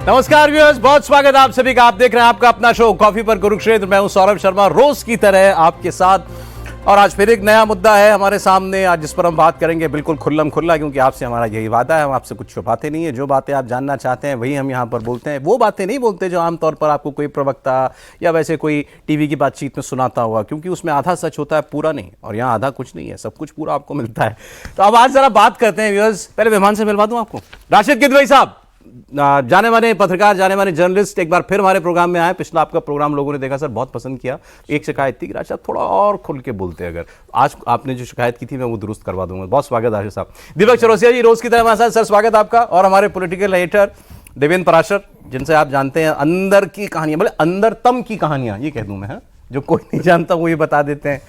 नमस्कार व्यूअर्स, बहुत स्वागत आप सभी का। आप देख रहे हैं आपका अपना शो कॉफी पर कुरुक्षेत्र। मैं हूं सौरभ शर्मा, रोज की तरह आपके साथ। और आज फिर एक नया मुद्दा है हमारे सामने, आज जिस पर हम बात करेंगे बिल्कुल खुल्लम खुल्ला, क्योंकि आपसे हमारा यही वादा है, हम आपसे कुछ छुपाते नहीं है। जो बातें आप जानना चाहते हैं वही हम यहाँ पर बोलते हैं। वो बातें नहीं बोलते जो आमतौर पर आपको कोई प्रवक्ता या वैसे कोई टीवी की बातचीत में सुनाता हुआ, क्योंकि उसमें आधा सच होता है, पूरा नहीं। और यहाँ आधा कुछ नहीं है, सब कुछ पूरा आपको मिलता है। तो अब आज जरा बात करते हैं व्यूअर्स। पहले मेहमान से मिलवा दूं आपको, राशिद किदवई साहब, जाने माने पत्रकार, जाने माने जर्नलिस्ट, एक बार फिर हमारे प्रोग्राम में आए। पिछला आपका प्रोग्राम लोगों ने देखा सर, बहुत पसंद किया। एक शिकायत थी कि राशिद थोड़ा और खुल के बोलते, अगर आज आपने जो शिकायत की थी मैं वो दुरुस्त करवा दूंगा। बहुत स्वागत राशिद साहब। दीपक चौरसिया जी, रोज की तरह हमारे साथ, सर स्वागत आपका। और हमारे पॉलिटिकल एडिटर देवेंद्र पराशर, जिनसे आप जानते हैं अंदर की कहानियां, मतलब अंदरतम की कहानियां ये कह दूं मैं, जो कोई नहीं जानता वो ये बता देते हैं।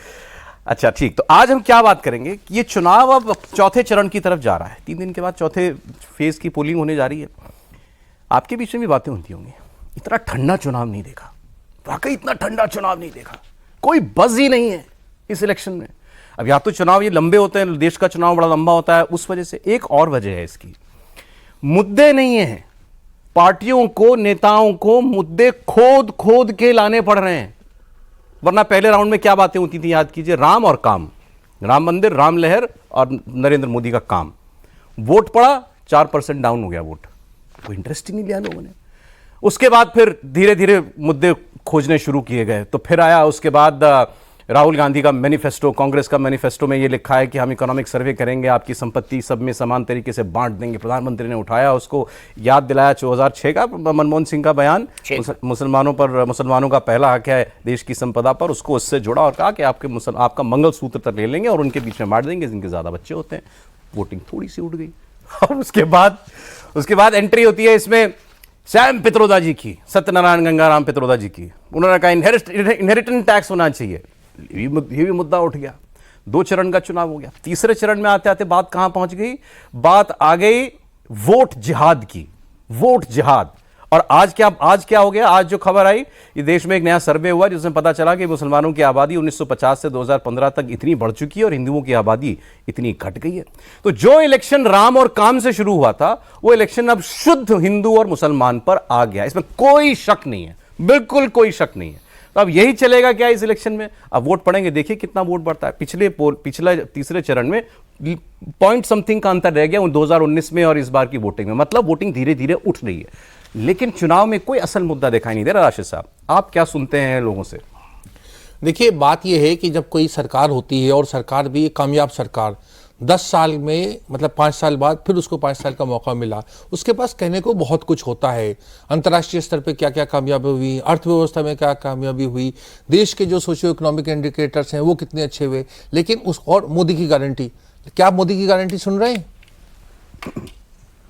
अच्छा ठीक, तो आज हम क्या बात करेंगे कि ये चुनाव अब चौथे चरण की तरफ जा रहा है। 3 दिन के बाद चौथे फेज की पोलिंग होने जा रही है। आपके बीच में भी बातें होती होंगी, इतना ठंडा चुनाव नहीं देखा, वाकई इतना ठंडा चुनाव नहीं देखा, कोई बज़ ही नहीं है इस इलेक्शन में। अब या तो चुनाव ये लंबे होते हैं, देश का चुनाव बड़ा लंबा होता है, उस वजह से। एक और वजह है इसकी, मुद्दे नहीं है। पार्टियों को, नेताओं को मुद्दे खोद खोद के लाने पड़ रहे हैं। वरना पहले राउंड में क्या बातें होती थी, याद कीजिए, राम और काम, राम मंदिर, राम लहर और नरेंद्र मोदी का काम। वोट पड़ा, 4% डाउन हो गया वोट, कोई इंटरेस्ट ही नहीं लिया लोगों ने। उसके बाद फिर धीरे धीरे मुद्दे खोजने शुरू किए गए। तो फिर आया उसके बाद राहुल गांधी का मैनिफेस्टो, कांग्रेस का मैनिफेस्टो में ये लिखा है कि हम इकोनॉमिक सर्वे करेंगे, आपकी संपत्ति सब में समान तरीके से बांट देंगे। प्रधानमंत्री ने उठाया उसको, याद दिलाया 2006 का मनमोहन सिंह का बयान, मुसलमानों का पहला हक है देश की संपदा पर, उसको उससे जोड़ा और कहा कि आपका मंगलसूत्र तक ले लेंगे और उनके बीच में बांट देंगे जिनके ज्यादा बच्चे होते हैं। वोटिंग थोड़ी सी उठ गई। और उसके बाद एंट्री होती है इसमें सैम पित्रोदा जी की, सत्यनारायण गंगाराम पित्रोदा जी की। उन्होंने कहा इनहेरिटेंस टैक्स होना चाहिए, ये भी मुद्दा उठ गया। 2 चरण का चुनाव हो गया। तीसरे चरण में आते आते बात कहां पहुंच गई, बात आ गई वोट जिहाद की, वोट जिहाद। और आज क्या हो गया, आज जो खबर आई, ये देश में एक नया सर्वे हुआ जिसमें पता चला कि मुसलमानों की आबादी 1950 से 2015 तक इतनी बढ़ चुकी है और हिंदुओं की आबादी इतनी घट गई है। तो जो इलेक्शन राम और काम से शुरू हुआ था, वो इलेक्शन अब शुद्ध हिंदू और मुसलमान पर आ गया। इसमें कोई शक नहीं है, बिल्कुल कोई शक नहीं है। तो अब यही चलेगा क्या इस इलेक्शन में? अब वोट पड़ेंगे, देखिए कितना वोट बढ़ता है। पिछला तीसरे चरण में पॉइंट समथिंग का अंतर रह गया 2019 में और इस बार की वोटिंग में। मतलब वोटिंग धीरे धीरे उठ रही है, लेकिन चुनाव में कोई असल मुद्दा दिखाई नहीं दे रहा। राशिद साहब, आप क्या सुनते हैं लोगों से? देखिए, बात यह है कि जब कोई सरकार होती है, और सरकार भी एक कामयाब सरकार, 10 साल में, मतलब 5 साल बाद फिर उसको 5 साल का मौका मिला, उसके पास कहने को बहुत कुछ होता है। अंतर्राष्ट्रीय स्तर पे क्या क्या कामयाबी हुई, अर्थव्यवस्था में क्या कामयाबी हुई, देश के जो सोशियो इकोनॉमिक इंडिकेटर्स हैं वो कितने अच्छे हुए। लेकिन और मोदी की गारंटी, क्या आप मोदी की गारंटी सुन रहे हैं?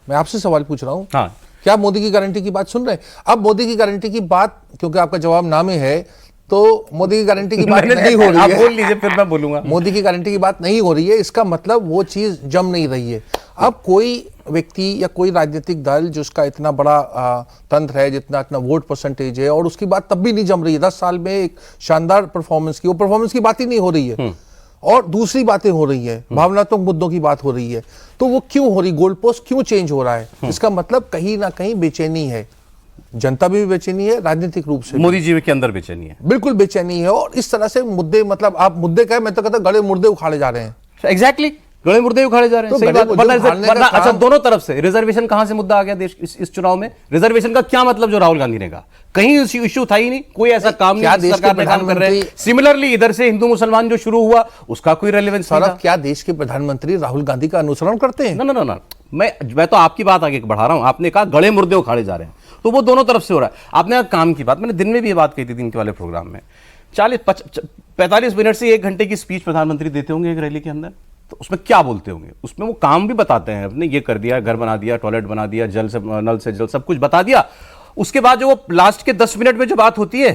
मैं आपसे सवाल पूछ रहा हूँ, हाँ, क्या मोदी की गारंटी की बात सुन रहे हैं? अब मोदी की गारंटी की बात, क्योंकि आपका जवाब ना में है, तो मोदी की गारंटी की बात नहीं हो रही है। आप बोल लीजिए, फिर मैं बोलूंगा। मोदी की गारंटी की बात नहीं हो रही है, इसका मतलब वो चीज जम नहीं रही है। अब कोई व्यक्ति या कोई राजनीतिक दल जिसका इतना बड़ा तंत्र है, जितना इतना वोट परसेंटेज है, और उसकी बात तब भी नहीं जम रही है। 10 साल में एक शानदार परफॉर्मेंस की, वो परफॉर्मेंस की बात ही नहीं हो रही है, और दूसरी बातें हो रही है, भावनात्मक मुद्दों की बात हो रही है। तो वो क्यों हो रही, गोल पोस्ट क्यों चेंज हो रहा है? इसका मतलब कहीं ना कहीं बेचैनी है, जनता भी बेचैनी है, राजनीतिक रूप से मोदी जी के अंदर बेचैनी है, बिल्कुल बेचैनी है। और इस तरह से मुद्दे, मतलब आप मुद्दे कहे, मैं तो कहता गड़े मुर्दे उखाड़े जा रहे हैं। एग्जैक्टली, गड़े मुर्दे उखाड़े जा रहे हैं। तो सही बात। अच्छा, दोनों तरफ से रिजर्वेशन कहां से मुद्दा आ गया देश इस चुनाव में? रिजर्वेशन का क्या मतलब जो राहुल गांधी ने कहा, कहीं इश्यू था ही नहीं, कोई ऐसा काम नहीं सरकार ने काम कर रहे हैं। सिमिलरली इधर से हिंदू मुसलमान जो शुरू हुआ, उसका कोई रेलेवेंस नहीं था। क्या देश के प्रधानमंत्री राहुल गांधी का अनुसरण करते हैं? ना, मैं तो आपकी बात आगे बढ़ा रहा हूं। आपने कहा गड़े मुर्दे उखाड़े जा रहे हैं, तो वो दोनों तरफ से हो रहा है। आपने कहा काम की बात, मैंने दिन में भी ये बात कही थी, दिन के वाले प्रोग्राम में। 45 मिनट से 1 घंटे की स्पीच प्रधानमंत्री देते होंगे एक रैली के अंदर, तो उसमें क्या बोलते होंगे? उसमें वो काम भी बताते हैं, अपने ये कर दिया, घर बना दिया, टॉयलेट बना दिया, जल से नल से जल, सब कुछ बता दिया। उसके बाद जो वो लास्ट के 10 मिनट में जो बात होती है,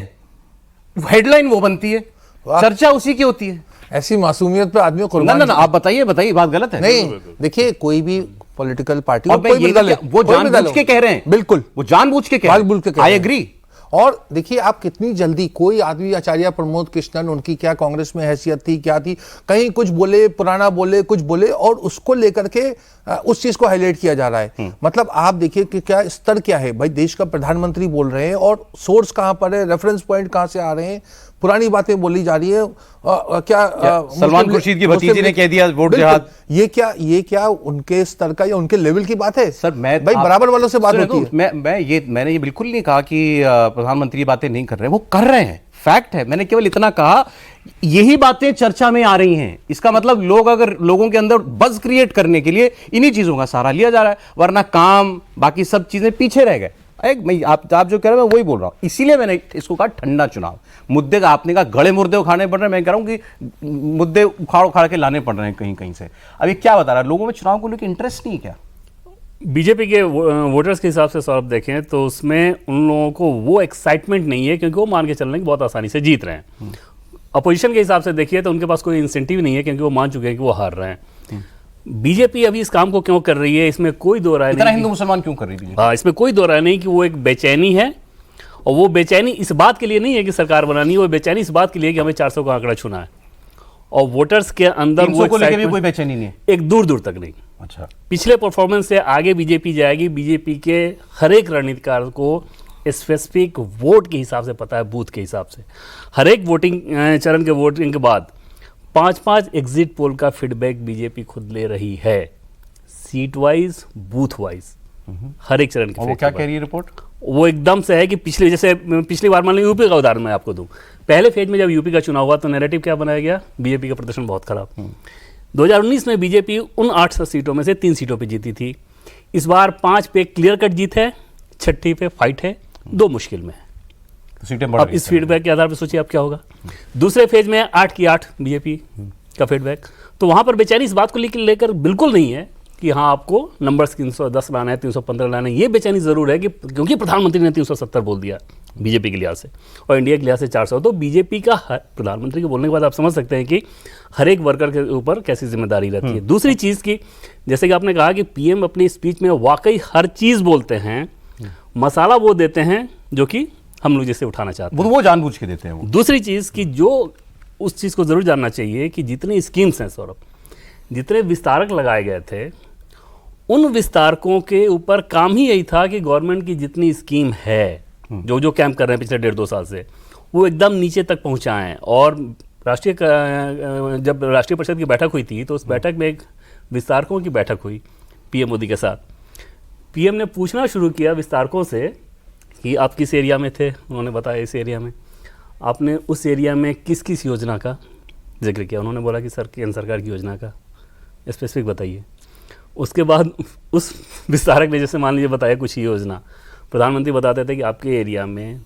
हेडलाइन वो बनती है, चर्चा उसी की होती है। ऐसी मासूमियत पे आदमी को ना, आप बताइए, बात गलत है? नहीं, देखिए, कोई भी पॉलिटिकल पार्टी, वो जानबूझ के कह रहे हैं, बिल्कुल, वो जानबूझ के कह रहे हैं, आई एग्री। और देखिए आप कितनी जल्दी, कोई आदमी, आचार्य प्रमोद कृष्णन, उनकी क्या कांग्रेस में हैसियत थी, क्या थी, कहीं कुछ बोले, पुराना बोले, कुछ बोले, और उसको लेकर के उस चीज को हाईलाइट किया जा रहा है। मतलब आप देखिए कि क्या स्तर क्या है भाई, देश का प्रधानमंत्री बोल रहे हैं और सोर्स कहां पर है, रेफरेंस पॉइंट कहां से आ रहे हैं, पुरानी बातें बोली जा रही है। क्या सलमान खुर्शीद की भतीजी ने कह दिया वोट जिहाद, ये क्या उनके स्तर का या उनके लेवल की बात है? सर मैं भाई बराबर वालों से बात होती है। मैंने ये बिल्कुल नहीं कहा कि प्रधानमंत्री बातें नहीं कर रहे हैं, वो कर रहे हैं, फैक्ट है। मैंने केवल इतना कहा यही बातें चर्चा में आ रही हैं, इसका मतलब लोगों के अंदर बज़ क्रिएट करने के लिए इन्हीं चीजों का सहारा लिया जा रहा है, वरना काम बाकी सब चीजें पीछे रह गए। आप जो कह रहे हैं मैं वही बोल रहा हूं, इसीलिए मैंने इसको कहा ठंडा चुनाव। मुद्दे का आपने कहा गड़े मुर्दे उखाड़ने पड़ रहे हैं, मैं कह रहा हूं कि मुद्दे उखाड़ के लाने पड़ रहे हैं कहीं कहीं से। अब ये क्या बता रहा है, लोगों में चुनाव को लेकर इंटरेस्ट नहीं है क्या? बीजेपी के वोटर्स के हिसाब से सौरभ देखें तो उसमें उन लोगों को वो एक्साइटमेंट नहीं है, क्योंकि वो मान के चल रहे हैं कि बहुत आसानी से जीत रहे हैं। अपोजिशन के हिसाब से देखिए तो उनके पास कोई इंसेंटिव नहीं है, क्योंकि वो मान चुके हैं कि वो हार रहे हैं। बीजेपी अभी इस काम को क्यों कर रही है, इसमें कोई दो राय नहीं। हिंदू मुसलमान क्यों कर रही है? हाँ, इसमें कोई दो राय नहीं कि वो एक बेचैनी है, और वो बेचैनी इस बात के लिए नहीं है कि सरकार बनानी है, वो बेचैनी इस बात के लिए कि हमें 400 का आंकड़ा छूना है। और वोटर्स के अंदर वो को लेकर भी कोई बेचैनी नहीं है, एक दूर दूर तक नहीं। अच्छा, पिछले परफॉर्मेंस से आगे बीजेपी जाएगी। बीजेपी के हर एक रणनीतिकार को स्पेसिफिक वोट के हिसाब से पता है, बूथ के हिसाब से। हर एक वोटिंग चरण के वोटिंग के बाद 5-5 एग्जिट पोल का फीडबैक बीजेपी खुद ले रही है, सीट वाइज, बूथ वाइज, हर एक चरण के। वो क्या कह रही है रिपोर्ट? वो एकदम से है कि पिछली बार मान लो यूपी का उदाहरण मैं आपको दूं, पहले फेज में जब यूपी का चुनाव हुआ तो नैरेटिव क्या बनाया गया, बीजेपी का प्रदर्शन बहुत खराब। 2019 में बीजेपी उन 8 सीटों में से 3 सीटों पे जीती थी। इस बार 5 पे क्लियर कट जीत है, 6ठी पे फाइट है, 2 मुश्किल में है। सीटें बढ़ अब इस फीडबैक के आधार पर सोचिए अब क्या होगा। दूसरे फेज में 8 की 8 बीजेपी का फीडबैक, तो वहां पर बेचैनी इस बात को लेकर बिल्कुल नहीं है कि हाँ आपको नंबर्स 310 लाना है, 315 लाना है। ये बेचैनी जरूर है कि क्योंकि प्रधानमंत्री ने 370 बोल दिया बीजेपी के लिहाज से और इंडिया के लिहाज से 400, तो बीजेपी का प्रधानमंत्री के बोलने के बाद आप समझ सकते हैं कि हर एक वर्कर के ऊपर कैसी जिम्मेदारी रहती है। दूसरी चीज़ की, जैसे कि आपने कहा कि पीएम अपनी स्पीच में वाकई हर चीज़ बोलते हैं, मसाला वो देते हैं जो कि हम लोग जैसे उठाना चाहते हैं, वो जानबूझ के देते हैं वो। दूसरी चीज़ की जो उस चीज़ को जरूर जानना चाहिए कि जितनी स्कीम्स हैं सौरभ, जितने विस्तारक लगाए गए थे, उन विस्तारकों के ऊपर काम ही यही था कि गवर्नमेंट की जितनी स्कीम है, जो कैंप कर रहे हैं पिछले 1.5-2 साल से, वो एकदम नीचे तक पहुंचाएं। और जब राष्ट्रीय परिषद की बैठक हुई थी तो उस बैठक में एक विस्तारकों की बैठक हुई पीएम मोदी के साथ। पीएम ने पूछना शुरू किया विस्तारकों से कि आप किस एरिया में थे, उन्होंने बताया इस एरिया में। आपने उस एरिया में किस किस योजना का जिक्र किया, उन्होंने बोला कि केंद्र सरकार की योजना का स्पेसिफिक बताइए। उसके बाद उस विस्तारक ने जैसे मान लीजिए बताया कुछ ही योजना, प्रधानमंत्री बताते थे कि आपके एरिया में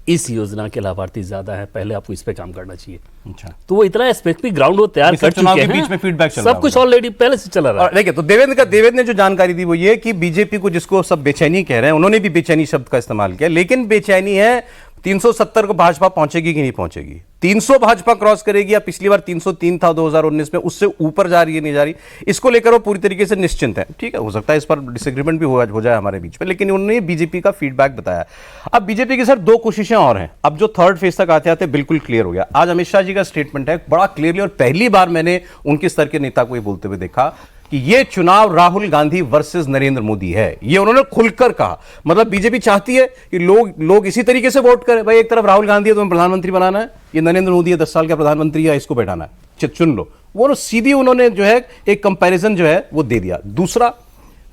इस योजना के लाभार्थी ज्यादा है, पहले आपको इस पे काम करना चाहिए। अच्छा, तो वो इतना स्पेसिफिक ग्राउंड वो तैयार कर चुके हैं, बीच में फीडबैक चल सब कुछ ऑलरेडी पहले से चला रहा है। देखिए, तो देवेंद्र ने जो जानकारी दी वो ये कि बीजेपी को, जिसको सब बेचैनी कह रहे हैं, उन्होंने भी बेचैनी शब्द का इस्तेमाल किया, लेकिन बेचैनी है 370 को भाजपा पहुंचेगी कि नहीं पहुंचेगी, 300 भाजपा क्रॉस करेगी या पिछली बार 303 था 2019 में, उससे ऊपर जा रही है नहीं जा रही, इसको लेकर वो पूरी तरीके से निश्चिंत है। ठीक है, हो सकता है इस पर डिसएग्रीमेंट भी हो जाए हमारे बीच में, लेकिन उन्होंने बीजेपी का फीडबैक बताया। अब बीजेपी की सर 2 कोशिशें और हैं। अब जो थर्ड फेज तक आते आते बिल्कुल क्लियर हो गया। आज अमित शाह जी का स्टेटमेंट है बड़ा क्लियरली, और पहली बार मैंने उनके स्तर के नेता को ये बोलते हुए देखा कि ये चुनाव राहुल गांधी वर्सेस नरेंद्र मोदी है। ये उन्होंने खुलकर कहा। मतलब बीजेपी चाहती है कि लोग इसी तरीके से वोट करें, भाई एक तरफ राहुल गांधी है तो प्रधानमंत्री बनाना है, ये नरेंद्र मोदी है 10 साल का प्रधानमंत्री है, इसको बैठाना है, चुन लो। वो सीधी उन्होंने जो है एक कंपैरिजन जो है वो दे दिया।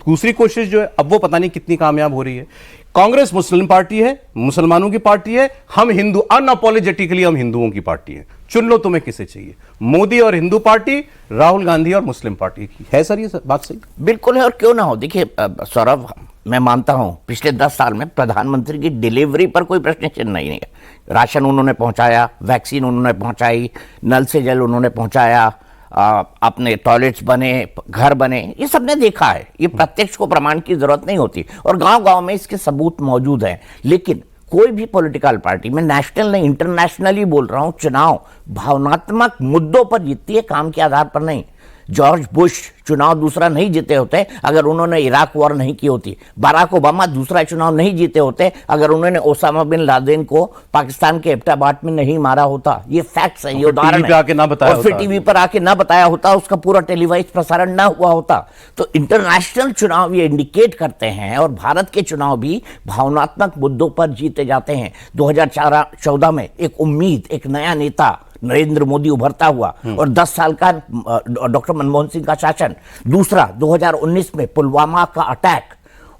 दूसरी कोशिश जो है, अब वो पता नहीं कितनी कामयाब हो रही है। कांग्रेस मुस्लिम पार्टी है, मुसलमानों की पार्टी है, हम हिंदू, अनअपोलोजेटिकली हम हिंदुओं की पार्टी है, चुन लो तुम्हें किसे चाहिए, मोदी और हिंदू पार्टी, राहुल गांधी और मुस्लिम पार्टी की है। सर ये बात सही? बिल्कुल है, और क्यों ना हो। देखिए सौरभ, मैं मानता हूं पिछले 10 साल में प्रधानमंत्री की डिलीवरी पर कोई प्रश्न चिन्ह नहीं है। राशन उन्होंने पहुंचाया, वैक्सीन उन्होंने पहुंचाई, नल से जल उन्होंने पहुंचाया, अपने टॉयलेट्स बने, घर बने, ये सबने देखा है। ये प्रत्यक्ष को प्रमाण की जरूरत नहीं होती, और गांव-गांव में इसके सबूत मौजूद हैं। लेकिन कोई भी पॉलिटिकल पार्टी, मैं नेशनल नहीं इंटरनेशनली बोल रहा हूं, चुनाव भावनात्मक मुद्दों पर जीतती है, काम के आधार पर नहीं। जॉर्ज बुश चुनाव दूसरा नहीं जीते होते अगर उन्होंने इराक वॉर नहीं की होती। बराक ओबामा दूसरा चुनाव नहीं जीते होते अगर उन्होंने ओसामा बिन लादेन को पाकिस्तान के एबटाबाद में नहीं मारा होता। ये फैक्ट्स हैं, ये उदाहरण है। आके ना बताया और फिर टीवी पर आके ना बताया होता, उसका पूरा टेलीवाइज प्रसारण ना हुआ होता। तो इंटरनेशनल चुनाव ये इंडिकेट करते हैं, और भारत के चुनाव भी भावनात्मक मुद्दों पर जीते जाते हैं। 2014 में एक उम्मीद, एक नया नेता नरेंद्र मोदी उभरता हुआ, और 10 साल का डॉक्टर मनमोहन सिंह का शासन। दूसरा 2019 में पुलवामा का अटैक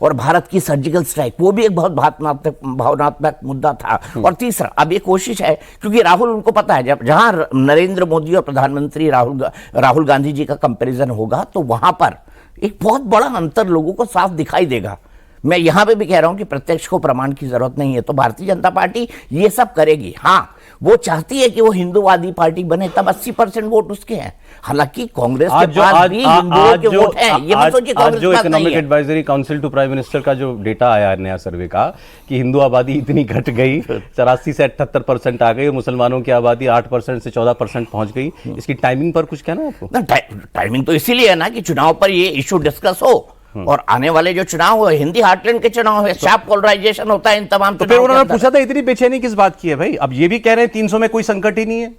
और भारत की सर्जिकल स्ट्राइक, वो भी एक बहुत भावनात्मक मुद्दा था। और तीसरा अब ये कोशिश है, क्योंकि राहुल, उनको पता है जब जहां नरेंद्र मोदी और प्रधानमंत्री राहुल गांधी जी का कंपैरिजन होगा तो वहां पर एक बहुत बड़ा अंतर लोगों को साफ दिखाई देगा। मैं यहां पे भी कह रहा हूं कि प्रत्यक्ष को प्रमाण की जरूरत नहीं है, तो भारतीय जनता पार्टी ये सब करेगी। हाँ, वो चाहती है कि वो हिंदुवादी पार्टी बने, तब 80% वोट उसके हैं। हालांकि कांग्रेस के पास भी हिंदुओं के वोट हैं। ये मत सोचिए कांग्रेस के पास नहीं है। Economic advisory council to prime minister का जो डेटा आया है नया सर्वे का, कि हिंदू आबादी इतनी घट गई, 84 से 78% आ गई, मुसलमानों की आबादी 8% से 14% पहुंच गई। इसकी टाइमिंग पर कुछ कहना है आपको? टाइमिंग तो इसीलिए है ना कि चुनाव पर ये इशू डिस्कस हो, और आने वाले जो चुनाव है हिंदी हार्टलैंड के चुनाव है, शार्प पोलराइजेशन होता है इन तमाम। तो फिर उन्होंने पूछा था इतनी बेचैनी किस बात की है भाई? अब ये भी कह रहे हैं 300 में कोई संकट ही नहीं है।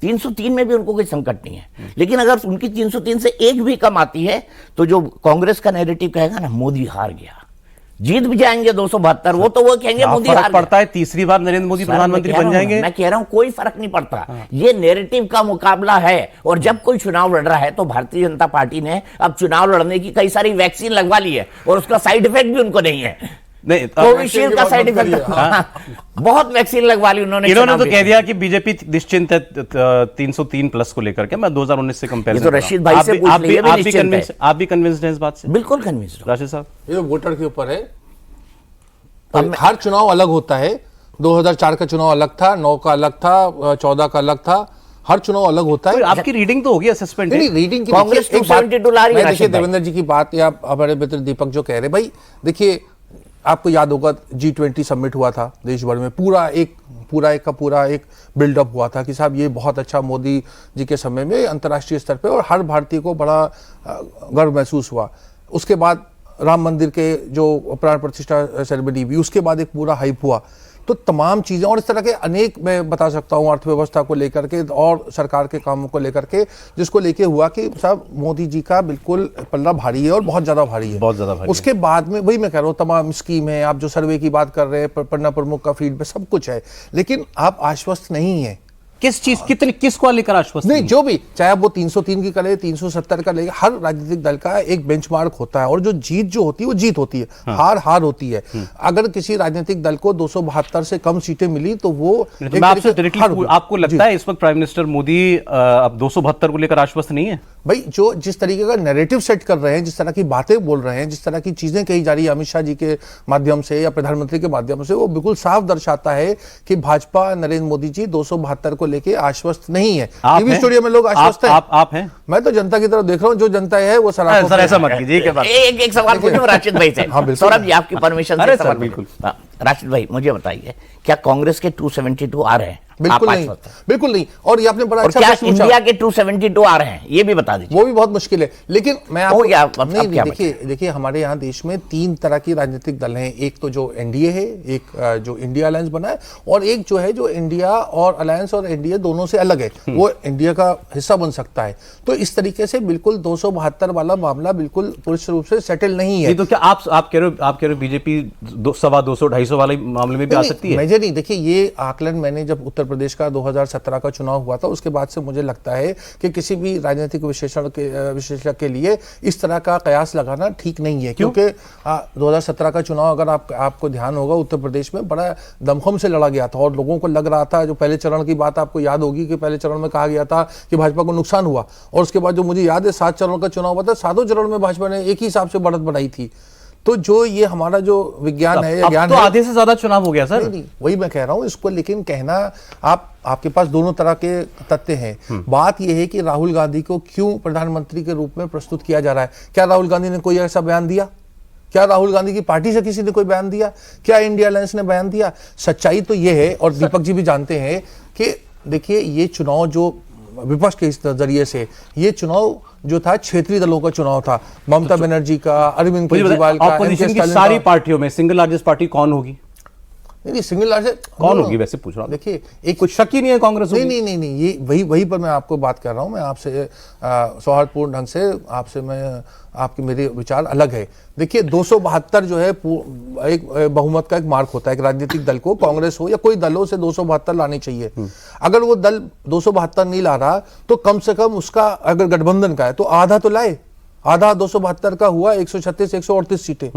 303 में भी उनको कोई संकट नहीं है, लेकिन अगर उनकी 303 से एक भी कम आती है तो जो कांग्रेस का नैरेटिव कहेगा ना, मोदी हार गया, जीत भी जाएंगे 272, वो तो वो कहेंगे मोदी हार पड़ता है, तीसरी बार नरेंद्र मोदी प्रधानमंत्री बन जाएंगे। मैं कह रहा हूं कोई फर्क नहीं पड़ता। ये नैरेटिव का मुकाबला है, और जब कोई चुनाव लड़ रहा है तो भारतीय जनता पार्टी ने अब चुनाव लड़ने की कई सारी वैक्सीन लगवा ली है, और उसका साइड इफेक्ट भी उनको नहीं है। नहीं, कोविशील्ड का साइड इफेक्ट बहुत वैक्सीन लगवा ली उन्होंने। इन्होंने तो कह दिया कि बीजेपी निश्चिंत है 303 प्लस को लेकर के। मैं 2019 से कंपेयर, तो रशीद भाई से पूछ लीजिए, आप भी कन्विंस्ड हैं इस बात से? बिल्कुल कन्विंस्ड। राशिद साहब, ये वोटर के ऊपर है। हर चुनाव अलग होता है। 2004 का चुनाव अलग था, 9 का अलग था, 14 का अलग था। हर चुनाव अलग होता है। आपकी रीडिंग तो होगी, असेसमेंट नहीं, रीडिंग की कांग्रेस 272 ला रही है। देखिए देवेंद्र जी की बात, या हमारे मित्र दीपक जो कह रहे, भाई देखिए आपको याद होगा G20 समिट हुआ था देश भर में, पूरा एक बिल्डअप हुआ था कि साहब ये बहुत अच्छा मोदी जी के समय में अंतर्राष्ट्रीय स्तर पे, और हर भारतीय को बड़ा गर्व महसूस हुआ। उसके बाद राम मंदिर के जो प्राण प्रतिष्ठा सेरेमनी हुई, उसके बाद एक पूरा हाइप हुआ। तो तमाम चीज़ें और इस तरह के अनेक मैं बता सकता हूँ, अर्थव्यवस्था को लेकर के और सरकार के कामों को लेकर के, जिसको लेके हुआ कि साहब मोदी जी का बिल्कुल पल्ला भारी है, और बहुत ज़्यादा भारी है, बहुत ज़्यादा भारी। उसके बाद में वही मैं कह रहा हूँ, तमाम स्कीम है, आप जो सर्वे की बात कर रहे हैं, पन्ना प्रमुख का फीडबैक सब कुछ है, लेकिन आप आश्वस्त नहीं है। किस चीज, किसको लेकर आश्वस्त नहीं, जो भी चाहे वो 303 की करे, 370 का लेगा, हर राजनीतिक दल का एक बेंचमार्क होता है, और जो जीत जो होती है वो जीत होती है। हाँ। हार होती है। अगर किसी राजनीतिक दल को 272 से कम सीटें मिली तो वो आपको लगता है इस वक्त प्राइम मिनिस्टर मोदी अब 272 को लेकर आश्वस्त नहीं है? भाई जो जिस तरीके का नैरेटिव सेट कर रहे हैं, जिस तरह की बातें बोल रहे हैं, जिस तरह की चीजें कही जा रही है अमित शाह जी के माध्यम से या प्रधानमंत्री के माध्यम से, वो बिल्कुल साफ दर्शाता है कि भाजपा नरेंद्र मोदी जी 272 को लेके आश्वस्त नहीं है। टीवी स्टूडियो में लोग आश्वस्त हैं। आप हैं? मैं तो जनता की तरफ देख रहा हूँ, जो जनता है वो सर ऐसा मत कीजिए। एक सवाल पूछूं राशिद भाई से। सौरभ जी आपकी परमिशन से सवाल। बिल्कुल। राशिद भाई मुझे बताइए, क्या कांग्रेस के 272 आ रहे हैं? बिल्कुल नहीं, बिल्कुल नहीं। और ये आपने बड़ा अच्छा क्या इंडिया के 272 आ रहे हैं, ये भी बता दीजिए। वो भी बहुत मुश्किल है, लेकिन मैं आपको नहीं, देखिए हमारे यहाँ देश में 3 तरह की राजनीतिक दल हैं। एक तो जो एनडीए है, एक जो इंडिया अलायंस बना है, और एक जो है जो इंडिया और अलायंस और एनडीए दोनों से अलग है, वो इंडिया का हिस्सा बन सकता है। तो इस तरीके से बिल्कुल 272 वाला मामला बिल्कुल पूर्ण रूप से सेटल नहीं है। तो क्या आप कह रहे हो बीजेपी 200-250 वाले मामले में भी आ सकती है? मेजर नहीं, देखिए ये आकलन मैंने जब उत्तर प्रदेश का 2017 का चुनाव हुआ था, उसके बाद से मुझे लगता है कि किसी भी राजनीतिक विश्लेषक के लिए इस तरह का कयास लगाना ठीक नहीं है। क्योंकि 2017 का चुनाव अगर आपको ध्यान होगा, उत्तर प्रदेश में बड़ा दमखम से लड़ा गया था, और लोगों को लग रहा था, जो पहले चरण की बात आपको याद होगी कि पहले चरण में कहा गया था कि भाजपा को नुकसान हुआ, और उसके बाद जो मुझे याद है 7 चरणों का चुनाव हुआ था, 7 चरण में भाजपा ने एक ही हिसाब से बढ़त बनाई थी। तो जो ये हमारा जो विज्ञान है या ज्ञान है, आधे से ज्यादा चुनाव हो गया सर। नहीं, वही मैं कह रहा हूं इसको, लेकिन कहना आपके पास दोनों तरह के तथ्य हैं। बात यह है कि राहुल गांधी को क्यों प्रधानमंत्री के रूप में प्रस्तुत किया जा रहा है। क्या राहुल गांधी ने कोई ऐसा बयान दिया? क्या राहुल गांधी की पार्टी से किसी ने कोई बयान दिया? क्या इंडिया अलायंस ने बयान दिया? सच्चाई तो यह है, और दीपक जी भी जानते हैं कि देखिए ये चुनाव जो विपक्ष के इस जरिए से ये चुनाव जो था क्षेत्रीय दलों का चुनाव था, ममता बनर्जी का, अरविंद केजरीवाल का, ऑपोजिशन की सारी पार्टियों में सिंगल लार्जेस्ट पार्टी कौन होगी? नहीं, सिंगल लार्जेस्ट कौन होगी वैसे पूछ रहा हूं। देखिए, एक कुछ शक ही नहीं है कांग्रेस होगी। नहीं, ये वही पर मैं आपको बात कर रहा हूं। मैं आपसे सौहार्दपूर्ण ढंग से आपसे मैं आपके मेरे विचार अलग है। देखिए 272 जो है एक बहुमत का एक मार्क होता है एक राजनीतिक दल को, कांग्रेस हो या कोई दल हो, से 272 लाने चाहिए। अगर वो दल 272 नहीं ला रहा तो कम से कम उसका अगर गठबंधन का है तो आधा तो लाए। आधा 272 का हुआ 136 138 सीटें।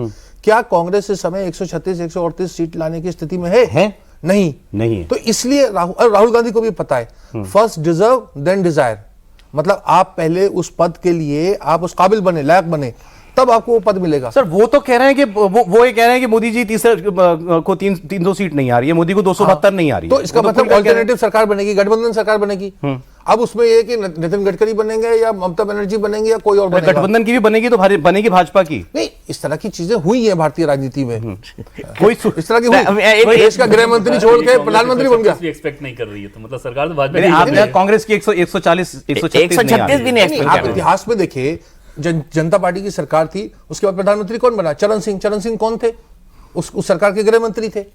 क्या कांग्रेस इस समय 136 138 सीट लाने की स्थिति में है? नहीं है। तो इसलिए राहुल गांधी को भी पता है, फर्स्ट डिजर्व देन डिजायर, मतलब आप पहले उस पद के लिए आप उस काबिल बने, लायक बने, तब आपको वो पद मिलेगा। सर वो तो कह रहे हैं कि वो ये कह रहे हैं कि मोदी जी तीसरे को 300 सीट नहीं आ रही है, मोदी को 272 नहीं आ रही है। तो इसका मतलब अल्टरनेटिव सरकार बनेगी, गठबंधन सरकार बनेगी। अब उसमें ये कि नितिन गडकरी बनेंगे या ममता बनर्जी बनेंगे या कोई और बनेगा। गठबंधन की भी बनेगी तो बनेगी भाजपा की। नहीं, इस तरह की चीजें हुई है भारतीय राजनीति में। कोई इस तरह की हुई, देश का गृह मंत्री छोड़ के प्रधानमंत्री बन गया। एक्सपेक्ट नहीं कर रही है तो मतलब सरकार तो भाजपा कांग्रेस की 140 136 भी नहीं। आप इतिहास में देखिए, जनता पार्टी की सरकार थी, उसके बाद प्रधानमंत्री कौन बना? चरण सिंह कौन थे? उस सरकार के गृह मंत्री थे।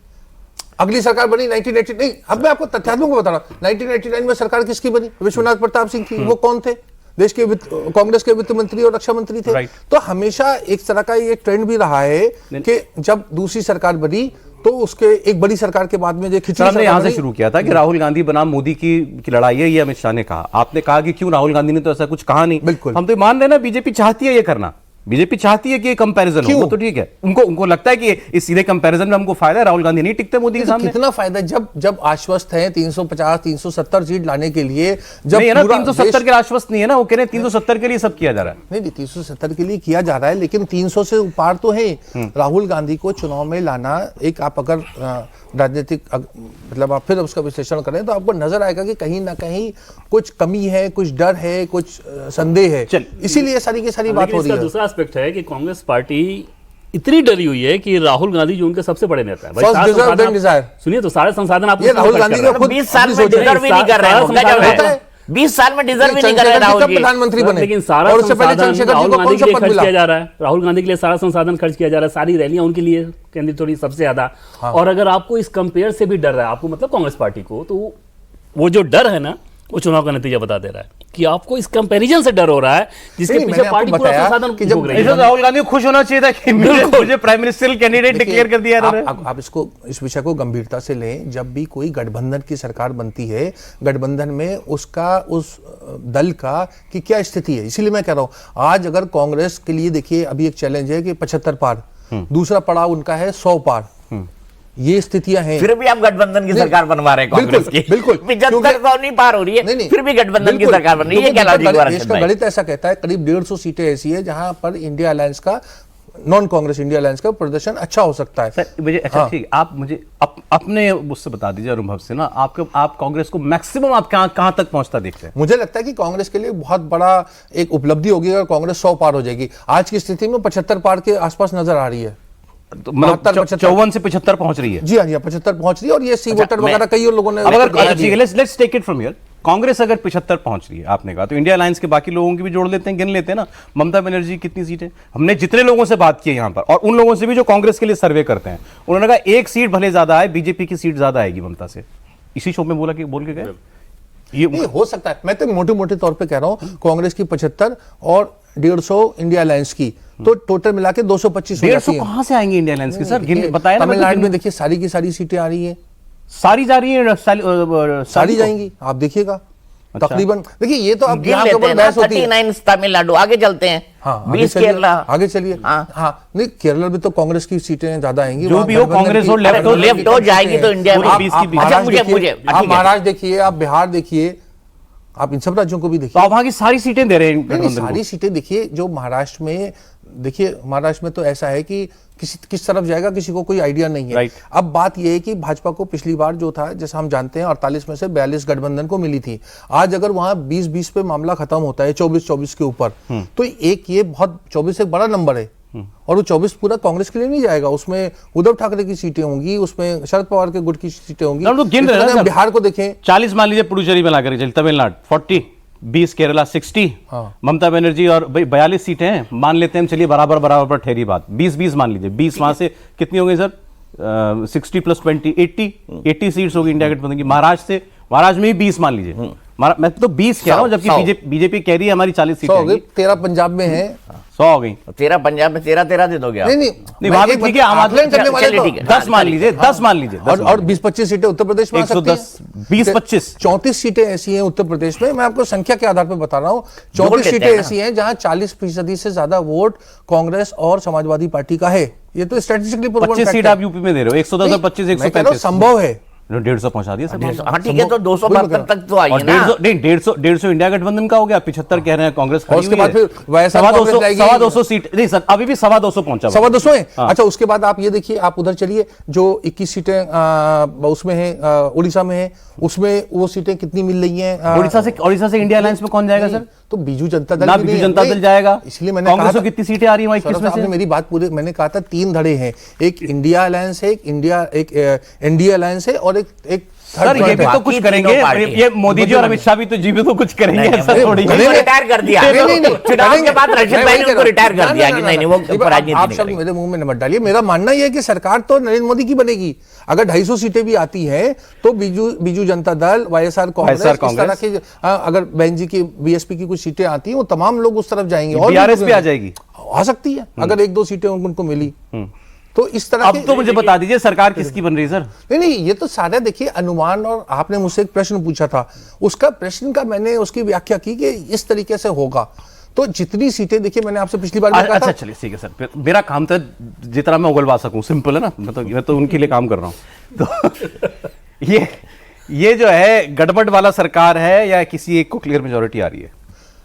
अगली सरकार बनी 1980, नहीं अब मैं आपको तथ्यात्मक बता रहा हूं, 1989 में सरकार किसकी बनी? विश्वनाथ प्रताप सिंह की। वो कौन थे? देश के कांग्रेस के वित्त मंत्री और रक्षा मंत्री थे। तो हमेशा एक तरह का ये ट्रेंड भी रहा है कि जब दूसरी सरकार बनी तो उसके एक बड़ी सरकार के बाद में जो खिचड़ी हमने यहां से शुरू किया था कि राहुल गांधी बनाम मोदी की लड़ाई है, ये अमित शाह ने कहा। आपने कहा कि क्यों राहुल गांधी ने तो ऐसा कुछ कहा नहीं। बिल्कुल, हम तो मान रहे ना, बीजेपी चाहती है ये करना, बीजेपी चाहती है कि ये कंपैरिजन हो, तो ठीक है। उनको लगता है कि इस सीधे कंपैरिजन में हमको फायदा है, राहुल गांधी नहीं टिकते मोदी के सामने। कितना फायदा जब आश्वस्त है 350 370 सीट लाने के लिए, जब नहीं है ना, 370 के आश्वस्त नहीं है ना, वो कह रहे हैं 370 के लिए सब किया जा रहा है। नहीं 370 के लिए किया जा रहा है, लेकिन 300 से ऊपर तो है। राहुल गांधी को चुनाव में लाना, एक आप अगर राजनीतिक मतलब आप फिर उसका विश्लेषण करें तो आपको नजर आएगा कि कहीं ना कहीं कुछ कमी है, कुछ डर है, कुछ संदेह है, इसीलिए सारी की सारी बात हो रही है। दूसरा एस्पेक्ट है कि कांग्रेस पार्टी इतनी डरी हुई है कि राहुल गांधी जो उनके सबसे बड़े नेता है, सुनिए तो सारे संसाधन आपको राहुल गांधी का खुद 20 साल में डिजर्व भी नहीं कर रहे हैं, 20 साल में डिजर्व भी नहीं कर रहे राहुल जी प्रधानमंत्री बने। लेकिन सारा संसाधन राहुल गांधी के लिए खर्च किया जा रहा है, राहुल गांधी के लिए सारा संसाधन खर्च किया जा रहा है, सारी रैलियां उनके लिए केंद्रित हो रही सबसे ज्यादा। और अगर आपको इस कंपेयर से भी डर रहा है आपको, मतलब कांग्रेस पार्टी को, तो वो जो डर है ना, वो चुनाव का नतीजा बता दे रहा है कि आपको इस कंपैरिजन से डर हो रहा है, जिसके पीछे पार्टी पूरा संसाधन कि जब राहुल गांधी को खुश होना चाहिए था कि मुझे प्राइम मिनिस्टर कैंडिडेट डिक्लेयर कर दिया। आप इस विषय को गंभीरता से लें। जब भी कोई गठबंधन की सरकार बनती है, गठबंधन में उसका उस दल का कि क्या स्थिति है, इसीलिए मैं कह रहा हूं आज अगर कांग्रेस के लिए देखिए अभी एक चैलेंज है कि 75 पार, दूसरा पड़ाव उनका है 100 पार, ये स्थितियां हैं। फिर भी आप गठबंधन की सरकार बनवा रहे हैं कांग्रेस की। बिल्कुल 75 नहीं पार हो रही है, फिर भी गठबंधन की सरकार बन रही है। ये क्या लॉजिक है? देश का गणित ऐसा कहता है करीब 150 सीटें ऐसी है जहां पर इंडिया अलायंस का, नॉन कांग्रेस इंडिया अलायंस का प्रदर्शन अच्छा हो सकता है। सर मुझे अच्छा ठीक, आप मुझे अपने उससे बता दीजिए, अनुभव से ना, आप कांग्रेस को मैक्सिमम आप कहां तक पहुंचता देखते हैं? मुझे लगता है कि कांग्रेस के लिए बहुत बड़ा एक उपलब्धि होगी अगर कांग्रेस 100 पार हो जाएगी। आज की स्थिति में 75 पार के आसपास नजर आ रही है, तो मतलब 54 से 75 पहुंच रही है। जी हाँ, 75 पहुंच रही है। और ये सी वोटर वगैरह कई लोगों ने, let's take it from here, Congress अगर 75 पहुंच रही है आपने कहा, तो इंडिया अलायंस के बाकी लोगों की भी जोड़ लेते हैं, गिन लेते हैं ना। ममता बनर्जी कितनी सीटें, हमने जितने लोगों से बात की है यहां पर, और उन लोगों से भी जो कांग्रेस के लिए सर्वे करते हैं, उन्होंने कहा एक सीट भले ज्यादा है, बीजेपी की सीट ज्यादा आएगी ममता से। इसी शो में बोल के गए। ये नहीं हो सकता है, मैं तो मोटे तौर पे कह रहा हूं कांग्रेस की 75 और 150 इंडिया अलायंस की, तो टोटल मिला के 225 हो जाती है। कहां से आएंगे इंडिया अलायंस के? सर बताया ना, तमिलनाडु में देखिए सारी की सारी सीटें आ रही है, सारी जा रही है, सारी जाएंगी, आप देखिएगा। अच्छा। तकरीबन देखिए ये तो अब यहाँ पर बहस होती है। 39 तमिलनाडु, आगे चलते हैं। हाँ, 20 केरला, आगे चलिए। हाँ नहीं, केरला में तो कांग्रेस की सीटें ज्यादा आएंगी, जो भी हो, कांग्रेस और लेफ्ट हो जाएगी तो इंडिया में। आप महाराष्ट्र देखिए, आप बिहार देखिए, आप इन सब राज्यों को भी देखिए, तो आप वहां की सारी सीटें दे रहे हैं। सारी सीटें देखिए, जो महाराष्ट्र में देखिए, महाराष्ट्र में तो ऐसा है कि किस तरफ जाएगा किसी को कोई आइडिया नहीं है। अब बात यह है कि भाजपा को पिछली बार जो था, जैसा हम जानते हैं 48 में से 42 गठबंधन को मिली थी। आज अगर वहां 20-20 पे मामला खत्म होता है, 24-24 के ऊपर, तो एक ये बहुत 24 एक बड़ा नंबर है, और वो 24 पूरा कांग्रेस के लिए नहीं जाएगा। उसमें उद्धव ठाकरे की सीटें होंगी, उसमें शरद पवार के गुट की सीटें होंगी। बिहार को देखें, 40 मान लीजिए, पुडुचेरी में लाकर तमिलनाडु 40 20 केरला 60, ममता बनर्जी और भाई 42 सीटें हैं, मान लेते हैं हम, चलिए बराबर बराबर पर ठहरी बात, 20-20 मान लीजिए, 20 वहां से कितनी हो गई सर? 60 + 20 80 सीट्स होगी इंडिया गठबंधन की। महाराष्ट्र में ही 20 मान लीजिए, मैं तो 20 कह रहा हूं, जबकि बीजेपी कह रही है हमारी 40 सीटें होगी। 13 पंजाब में है, 100 हो गई। 13 पंजाब में 13 दे दोगे आप? नहीं वहां भी ठीक है, आम आदमी करने वाले चलिए तो ठीक है। 10 मान लीजिए, 10 मान लीजिए, और 20-25 सीटें उत्तर प्रदेश में आ सकती हैं। 110, 20-25, 34 सीटें ऐसी हैं उत्तर प्रदेश में, मैं आपको संख्या के आधार पर बता रहा हूं। 34 सीटें ऐसी हैं जहां 40% से ज्यादा वोट कांग्रेस और समाजवादी पार्टी का है। ये तो स्ट्रेटेजिकली 25 सीट आप यूपी में दे रहे हो, 110 और 25, 135 संभव है। 150 पहुंचा दिया सर। हाँ ठीक है, तो 272 तक तो आई और है ना। 150 इंडिया गठबंधन का हो गया, 75 कह रहे हैं कांग्रेस और उसके बाद फिर वाईएसआर कांग्रेस जाएगी। 250 सीट नहीं सर, अभी भी 250 पहुंचा, 250 है। अच्छा, उसके बाद आप ये देखिए, आप उधर चलिए, जो 21 सीटें उसमें है, उड़ीसा में है, उसमें वो सीटें कितनी मिल रही हैं? उड़ीसा से इंडिया अलायंस में कौन जाएगा सर? तो बीजू जनता दल ना, भी बीजू नहीं है। जनता दल जाएगा, इसलिए मैंने कांग्रेस को कितनी सीटें आ रही है वहां 21 में से? मेरी बात पूरी, मैंने कहा था 3 धड़े हैं, एक इंडिया अलायंस है, एक एनडीए अलायंस है, और एक सर ये भी तो कुछ करेंगे, ये मोदी जी और अमित शाह भी तो जी भी तो कुछ करेंगे, ऐसा थोड़ी है। रिटायर कर दिया, चुनाव के बाद रशियन भाई ने उनको रिटायर कर दिया कि नहीं वो राजनीति आप नहीं सब करेंगे। मेरे मुंह में मत डालिए। मेरा मानना यह है कि सरकार तो नरेंद्र मोदी की बनेगी। अगर 250 सीटें भी आती हैं तो बीजू जनता दल, वाईएसआर कांग्रेस, इस तरह के, अगर बहन जी की बीएसपी की कुछ सीटें आती हैं, वो तमाम लोग उस तरफ जाएंगे। और बीआरएस भी आ जाएगी, आ सकती है, अगर 1-2 सीटें उनको मिली तो इस तरह अब तो मुझे बता दीजिए सरकार किसकी बन रही है सर? नहीं, ये तो सारा देखिए अनुमान। और आपने मुझसे एक प्रश्न पूछा था, उसका प्रश्न का मैंने उसकी व्याख्या की कि इस तरीके से होगा। तो जितनी सीटें, देखिए मैंने आपसे पिछली बार भी कहा था। अच्छा चलिए ठीक है सर, मेरा काम था जितना मैं उगलवा सकूं, सिंपल है ना, मैं तो उनके लिए काम कर रहा हूं। तो ये जो है गड़बड़ वाला सरकार है या किसी एक को क्लियर मेजोरिटी आ रही है?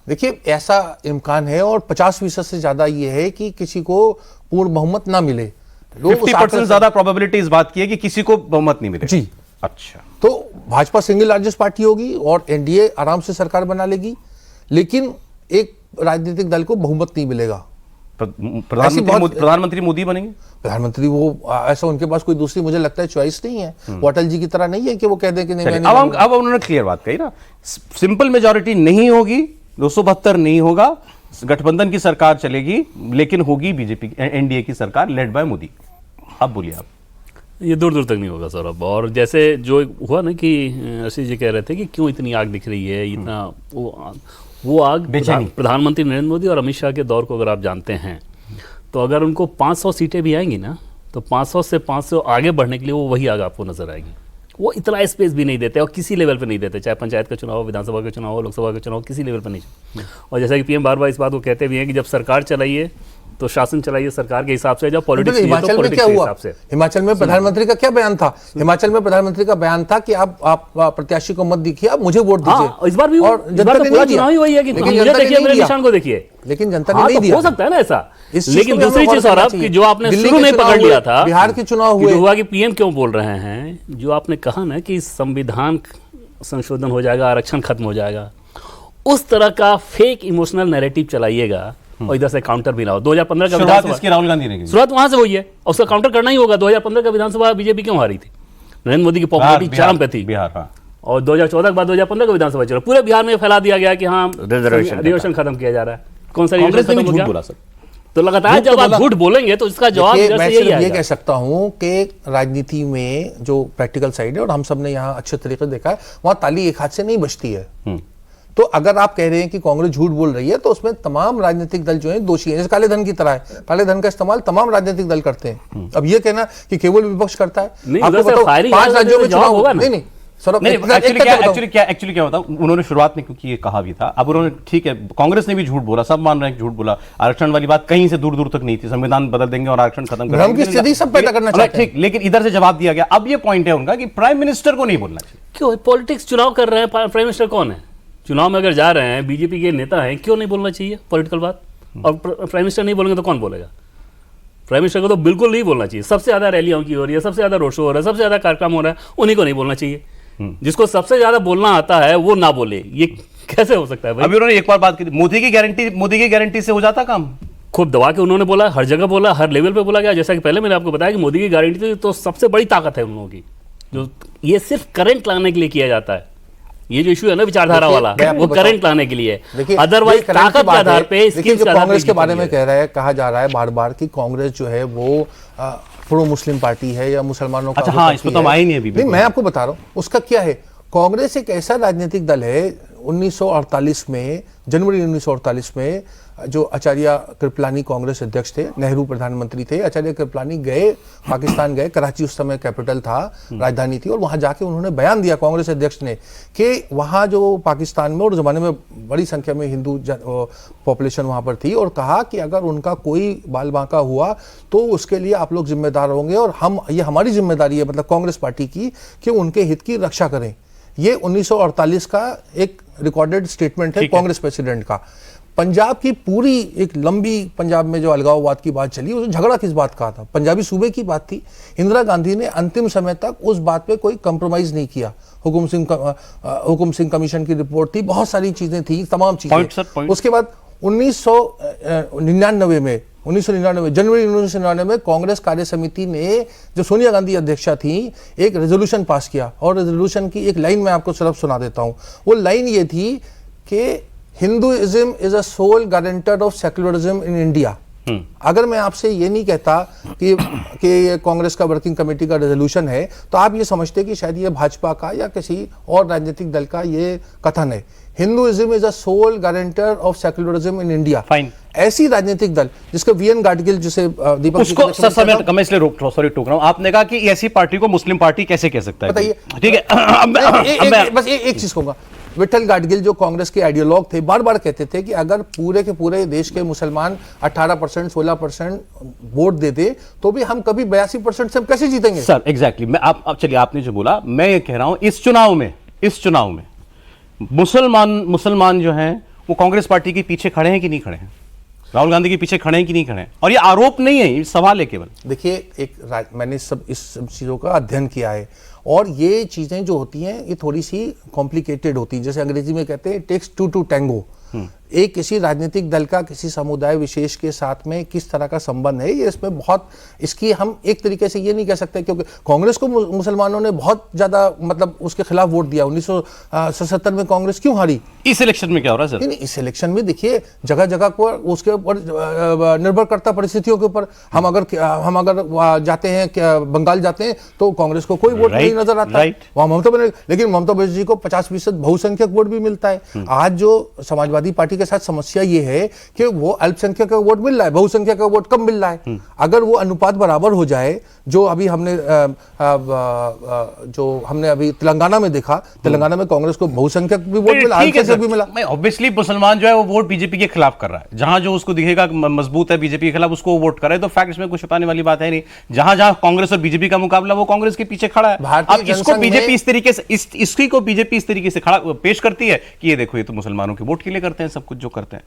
देखिए, ऐसा इम्कान है, और 50% से ज्यादा ये है कि किसी को पूर्ण बहुमत ना मिले। 50% ज्यादा प्रोबेबिलिटी इस बात की है कि किसी को बहुमत नहीं मिले जी। अच्छा, तो भाजपा सिंगल लार्जेस्ट पार्टी होगी और एनडीए आराम से सरकार बना लेगी, लेकिन एक राजनीतिक दल को बहुमत नहीं मिलेगा। प्रधानमंत्री मोदी बनेंगे? प्रधानमंत्री वो ऐसा, उनके पास कोई दूसरी, मुझे लगता है, चॉइस नहीं है। वो अटल जी की तरह नहीं है कि वो कह दें कि नहीं। अब उन्होंने क्लियर बात कही ना, सिंपल मेजोरिटी नहीं होगी, 272 नहीं होगा, गठबंधन की सरकार चलेगी, लेकिन होगी बीजेपी एनडीए की सरकार लेड बाय मोदी। अब बोलिए आप। ये दूर दूर तक नहीं होगा सर अब। और जैसे जो हुआ ना कि आशीष जी कह रहे थे कि क्यों इतनी आग दिख रही है, इतना वो आग प्रधानमंत्री नरेंद्र मोदी और अमित शाह के दौर को अगर आप जानते हैं, तो अगर उनको 500 सीटें भी आएंगी ना, तो 500 से 500 आगे बढ़ने के लिए वो वही आग आपको नजर आएगी। वो इतना स्पेस भी नहीं देते, और किसी लेवल पे नहीं देते, चाहे पंचायत का चुनाव हो, विधानसभा का चुनाव हो, लोकसभा का चुनाव, किसी लेवल पे नहीं। और जैसा कि पीएम बार-बार इस बात को कहते भी हैं कि जब सरकार चलाइए तो शासन चलाइए सरकार के हिसाब से, जब पॉलिटिक्स हिमाचल में क्या हुआ? हिमाचल में प्रधानमंत्री का क्या बयान था? हिमाचल में प्रधानमंत्री का बयान था कि आप प्रत्याशी को मत दिखिए, आप मुझे वोट दीजिए। इस बार भी, और जनता ने नहीं दिया। वही है कि मुझे देखिए, मेरे निशान को देखिए, लेकिन जनता ने नहीं दिया। हो सकता है ना ऐसा। लेकिन दूसरी चीज सौरभ की जो आपने शुरू में पकड़ लिया था, बिहार के चुनाव हुआ कि पीएम क्यों बोल रहे हैं, जो आपने कहा ना कि संविधान संशोधन हो जाएगा, आरक्षण खत्म हो जाएगा, उस तरह का फेक इमोशनल नैरेटिव चलाइएगा और इधर से काउंटर भी ना हो। 2015 का विधानसभा, राहुल गांधी ने की शुरुआत वहां से हुई है और उसका काउंटर करना ही होगा। 2015 का विधानसभा बीजेपी क्यों हारी थी? नरेंद्र मोदी की पॉपुलैरिटी चरम पे थी। बिहार, और 2014 के बाद 2015 का विधानसभा चुनाव पूरे बिहार में फैला दिया गया कि हाँ रिजर्वेशन खत्म किया जा रहा है। कौन सा रिजर्वेशन खत्म हो गया? तो लगातार जब आप झूठ बोलेंगे तो इसका जवाब ये कह सकता हूं कि राजनीति में जो प्रैक्टिकल साइड है, और हम सब ने यहाँ अच्छे तरीके से देखा है, वहां ताली एक हाथ से नहीं बजती है। तो अगर आप कह रहे हैं कि कांग्रेस झूठ बोल रही है, तो उसमें तमाम राजनीतिक दल जो हैं दोषी हैं। जैसे काले धन की तरह है, काले धन का इस्तेमाल तमाम राजनीतिक दल करते हैं। अब ये कहना कि केवल विपक्ष करता है, आपको बताओ 5 राज्यों में चुनाव होगा। नहीं एक्चुअली क्या होता, उन्होंने शुरुआत में क्योंकि ये कहा भी था, अब उन्होंने, ठीक है कांग्रेस ने भी झूठ बोला, सब मान रहे हैं झूठ बोला, आरक्षण वाली बात कहीं से दूर दूर तक नहीं थी, संविधान बदल देंगे और आरक्षण खत्म कर देंगे, स्थिति सब पैदा करना चाहते हैं। ठीक, लेकिन इधर से जवाब दिया गया। अब ये पॉइंट है उनका कि प्राइम मिनिस्टर को नहीं बोलना चाहिए। क्यों? पॉलिटिक्स चुनाव कर रहे हैं, प्राइम मिनिस्टर कौन है? चुनाव में अगर जा रहे हैं, बीजेपी के नेता हैं, क्यों नहीं बोलना चाहिए पॉलिटिकल बात? और प्राइम मिनिस्टर नहीं बोलेंगे तो कौन बोलेगा? प्राइम मिनिस्टर को तो बिल्कुल नहीं बोलना चाहिए। सबसे ज्यादा रैलियां की हो रही है, सबसे ज्यादा रोड शो हो रहा है, सबसे ज्यादा कार्यक्रम हो रहा है, उन्हीं को नहीं बोलना चाहिए। जिसको सबसे ज्यादा बोलना आता है वो ना बोले, ये कैसे हो सकता है भाई? अभी उन्होंने एक बार बात की, मोदी की गारंटी से हो जाता काम। खूब दबा के उन्होंने बोला, हर जगह बोला, हर लेवल पे बोला गया। जैसा कि पहले मैंने आपको बताया कि मोदी की गारंटी तो सबसे बड़ी ताकत है उन लोगों की, जो ये सिर्फ करंट लाने के लिए किया जाता है। ये जो इशू है ना विचारधारा देखिए, वाला, मैं आपको वो बताऊं। करंट लाने के लिए देखिए, है। अदरवाइज ये करंट की ताकत के बात है। आधार पे देखिए, स्किल्स जो के आधार कांग्रेस पे के बारे में जीती है। कह रहा है, कहा जा रहा है बार बार कि कांग्रेस जो है वो प्रो मुस्लिम पार्टी है या मुसलमानों का अच्छा, वो हाँ, पार्टी इसमें तो हम आए नहीं अभी भी। नहीं, मैं आपको बता रहा हूँ उसका क्या है। कांग्रेस एक ऐसा राजनीतिक दल है 1948 में, जनवरी 1948 में जो आचार्य कृपलानी कांग्रेस अध्यक्ष थे, नेहरू प्रधानमंत्री थे, आचार्य कृपलानी गए पाकिस्तान गए, कराची उस समय कैपिटल था, राजधानी थी, और वहां जाके उन्होंने बयान दिया कांग्रेस अध्यक्ष ने कि वहां जो पाकिस्तान में और जमाने में बड़ी संख्या में हिंदू पॉपुलेशन वहां पर थी, और कहा कि अगर उनका कोई बाल बांका हुआ तो उसके लिए आप लोग जिम्मेदार होंगे, और हम ये हमारी जिम्मेदारी है, मतलब कांग्रेस पार्टी की, कि उनके हित की रक्षा करें। ये 1948 का एक रिकॉर्डेड स्टेटमेंट है कांग्रेस प्रेसिडेंट का। पंजाब की पूरी एक लंबी, पंजाब में जो अलगाववाद की बात चली, उसमें झगड़ा किस बात का था? पंजाबी सूबे की बात थी। इंदिरा गांधी ने अंतिम समय तक उस बात पे कोई कंप्रोमाइज नहीं किया। हुकुम सिंह कमीशन की रिपोर्ट थी, बहुत सारी चीजें थी, तमाम चीजें। उसके बाद 1999 में जनवरी 1999 में कांग्रेस कार्य समिति ने, जो सोनिया गांधी अध्यक्षा थी, एक रेजोल्यूशन पास किया, और रेजोल्यूशन की एक लाइन मैं आपको सिर्फ सुना देता हूं। वो लाइन ये थी कि Hinduism is a sole guarantor of secularism in India. अगर मैं आपसे ये नहीं कहता कि कांग्रेस का वर्किंग कमेटी का रेजोल्यूशन है, तो आप ये समझते कि शायद ये भाजपा का या किसी और राजनीतिक दल का ये कथन है। Hinduism is a sole guarantor of secularism in India. Fine. ऐसी राजनीतिक दल जिसका वीएन गाडगिल, जिसे दीपक उसको सर मैं इसलिए रोक टोक रहा हूं। आपने कहा कि ऐसी पार्टी को मुस्लिम पार्टी कैसे कह सकता है? बताइए। ठीक है, बस एक चीज कहूंगा। विठल गाडगिल जो कांग्रेस के आइडियोलॉग थे, बार बार कहते थे कि अगर पूरे के पूरे देश के मुसलमान 18% 16% वोट दे दे तो भी हम कभी 82% से हम कैसे जीतेंगे? सर एग्जैक्टली मैं आप चलिए, आपने जो बोला, मैं ये कह रहा हूं, इस चुनाव में मुसलमान जो हैं वो कांग्रेस पार्टी के पीछे खड़े हैं कि नहीं खड़े हैं? राहुल गांधी के पीछे खड़े हैं कि नहीं खड़े हैं? और ये आरोप नहीं है, ये सवाल है केवल। देखिए, मैंने इस सब चीज़ों का अध्ययन किया है, और ये चीज़ें जो होती हैं ये थोड़ी सी कॉम्प्लिकेटेड होती हैं। जैसे अंग्रेजी में कहते हैं टेक्स टू टू टैंगो। एक किसी राजनीतिक दल का किसी समुदाय विशेष के साथ में किस तरह का संबंध है, ये इसमें बहुत, इसकी हम एक तरीके से ये नहीं कह सकते, क्योंकि कांग्रेस को मुसलमानों ने बहुत ज्यादा, मतलब उसके खिलाफ वोट दिया। 1977 में कांग्रेस क्यों हारी? इस इलेक्शन में क्या हो रहा है सर? नहीं, इस इलेक्शन में देखिए जगह जगह को उसके ऊपर निर्भर करता, परिस्थितियों के ऊपर। हम अगर जाते हैं, बंगाल जाते हैं, तो कांग्रेस को कोई वोट नहीं नजर आता, वहां ममता बनर्जी, लेकिन ममता बनर्जी जी को 50% बहुसंख्यक वोट भी मिलता है। आज जो समाजवादी पार्टी के साथ समस्या ये है कि वो अल्पसंख्यक का वोट मिल रहा है, बहुसंख्यक का वोट कम मिल रहा है। अगर वो अनुपात बराबर हो जाए, जो अभी हमने अभी तेलंगाना में देखा, तेलंगाना में कांग्रेस को बहुसंख्यक भी वोट मिला, अल्पसंख्यक भी मिला। मैं ऑब्वियसली मुसलमान जो है वो वोट बीजेपी के खिलाफ कर रहा है। जहां जो उसको दिखेगा मजबूत है बीजेपी के खिलाफ, उसको वोट करे, तो फैक्ट इसमें कुछ छुपाने वाली बात है नहीं। जहां जहां कांग्रेस और बीजेपी का मुकाबला, वो कांग्रेस के पीछे खड़ा है। अब इसको बीजेपी इस तरीके से इसकी को बीजेपी इस तरीके से खड़ा पेश करती है कि ये देखो, ये तो मुसलमानों के वोट के लिए करते हैं सब कुछ जो करते हैं।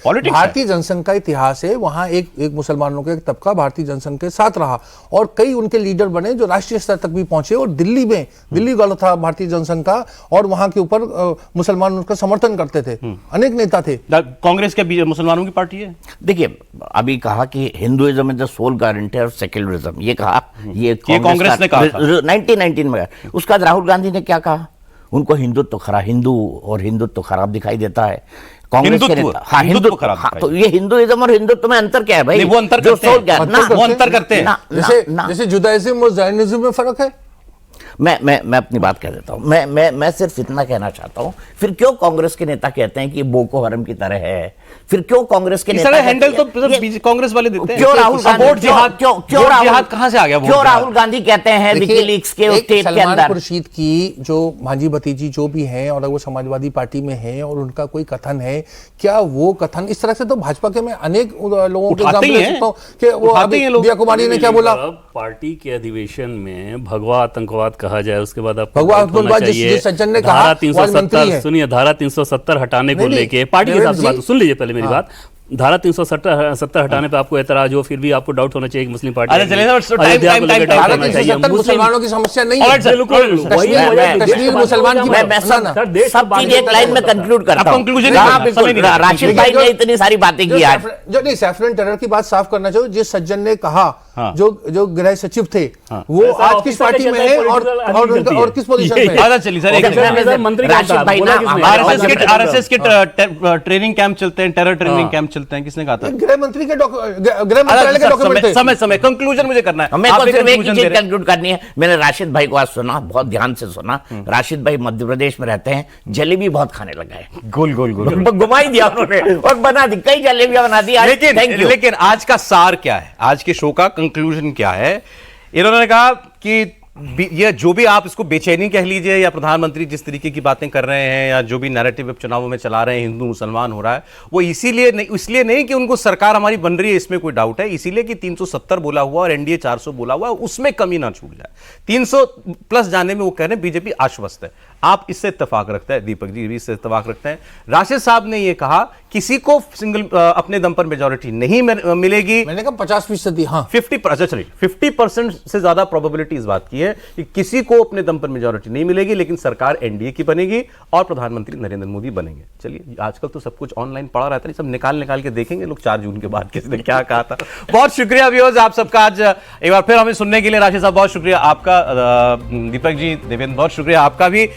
भारतीय जनसंघ का इतिहास है, वहां एक मुसलमानों का एक तबका भारतीय जनसंघ के साथ रहा, और कई उनके लीडर बने जो राष्ट्रीय स्तर तक भी पहुंचे। और दिल्ली गढ़ था भारतीय जनसंघ का, और वहां के ऊपर मुसलमान उनका समर्थन करते थे, अनेक नेता थे। कांग्रेस क्या मुसलमानों की पार्टी है? देखिए, अभी कहा कि Hinduism is the sole guarantor of secularism, ये कहा, ये कांग्रेस ने कहा 1919 में। उसके बाद राहुल गांधी ने क्या कहा? उनको हिंदुत्व खराब दिखाई देता है। कांग्रेस के नेता, हाँ, हिंदुत्व खराब। हाँ, तो ये हिंदुइज्म और हिंदुत्व में अंतर क्या है भाई? वो अंतर करते हैं। जैसे जुदाइज्म और ज़ायनिज्म में फर्क है। मैं अपनी बात कह देता हूं। मैं सिर्फ इतना कहना चाहता हूं, फिर क्यों कांग्रेस के नेता कहते हैं कि बोको हरम की तरह है? फिर क्यों कांग्रेस के नेता हैंडल तो कांग्रेस वाले देते हैं? क्यों राहुल गांधी कहां से आ गया? क्यों राहुल गांधी कहते हैं विकीलीक्स के टेप के अंदर? खुर्शीद की जो भांजी भतीजी जो भी हैं, और वो समाजवादी पार्टी में हैं, और उनका कोई कथन है, क्या वो कथन इस तरह से तो भाजपा के में अनेक लोगों के दिया कुमारी ने क्या बोला? पार्टी के अधिवेशन में भगवा आतंकवाद कहा जाए, उसके बाद भगवा आतंकवाद जिस सज्जन ने कहा, धारा 370 सुनिए, धारा 370 हटाने को लेके पार्टी के हिसाब से बात सुन लीजिए पहले मेरी बात। धारा 370 हटाने पे आपको एतराज हो, फिर भी आपको डाउट होना चाहिए कि मुस्लिम पार्टी अरे चलिए सर, अयोध्या को लेकर डाउट धारा होना चाहिए। 370 मुसलमानों की समस्या नहीं है। Alright, sir. बिल्कुल वही मैं- वजह है, मैं- देश के मुसलमान की बात- मैं सब सर, देश सब बात- चीजें एक लाइन में कंक्लूड करता आप हूं। conclusion हाँ, नहीं बिल्कुल। समय नहीं राशिद भाई ने इतनी सारी बातें की आज। जो नहीं, सैफरन टेरर की बात साफ करना चाहिए। जिस सज्जन ने कहा, हाँ। जो गृह सचिव थे, वो ऐसा आज किस ऑफिसर पार्टी के में चलते है political और आदमी करती है। और किस पोजीशन ये- में है? आधा चलिए सर, एक ओके, सेकंड। सर, मंत्री का राशिद था, भाई बोला ना किसने? हमारे आरएसएस के ट्रेनिंग कैंप चलते हैं, टेरर ट्रेनिंग कैंप चलते हैं, किसने कहा था? गृह मंत्री के गृह मंत्रालय के डॉक्यूमेंट थे। समय कंक्लूजन मुझे करना है। मेरे आप को एक सिर्फ एक ही conclusion चीज दे रहे हैं। कंक्लूड करनी है। मैंने राशिद भाई को आज सुना, बहुत ध्यान से सुना। राशिद भाई मध्य प्रदेश में रहते हैं, जलेबी बहुत खाने लगा है। गोल गोल गोल। घुमा ही दिया उन्होंने और बना दी, कई जलेबियां बना दी आज। Thank you। लेकिन आज का सार क्या है, आज के शो का कंक्लूजन क्या है? इन्होंने कहा कि ये जो भी आप इसको बेचैनी कह लीजिए, या प्रधानमंत्री जिस तरीके की बातें कर रहे हैं, या जो भी नैरेटिव चुनावों में चला रहे हैं, हिंदू मुसलमान हो रहा है, वो इसलिए नहीं कि उनको सरकार हमारी बन रही है इसमें कोई डाउट है, इसीलिए कि 370 बोला हुआ और एनडीए 400 बोला हुआ, उसमें कमी ना छूट जाए। 300 प्लस जाने में वो कह रहे हैं बीजेपी आश्वस्त है। आप इससे इत्तेफाक रखते हैं, दीपक जी भी इससे इत्तेफाक रखते हैं। राशिद साहब ने यह कहा किसी को सिंगल अपने दम पर मेजोरिटी नहीं मिलेगी। मैंने कहा 50%। हाँ, 50%, चलिए 50% से ज्यादा प्रोबेबिलिटी इस बात की है कि किसी को अपने दम पर मेजोरिटी नहीं मिलेगी, लेकिन सरकार एनडीए की बनेगी और प्रधानमंत्री नरेंद्र मोदी बनेंगे। चलिए, आजकल तो सब कुछ ऑनलाइन पड़ा रहता है, सब निकाल के देखेंगे लोग 4 जून के बाद किसने क्या कहा था। बहुत शुक्रिया व्यूअर्स आप सबका, आज एक बार फिर हमें सुनने के लिए। राशिद साहब बहुत शुक्रिया आपका, दीपक जी, देवेंद्र बहुत शुक्रिया आपका भी।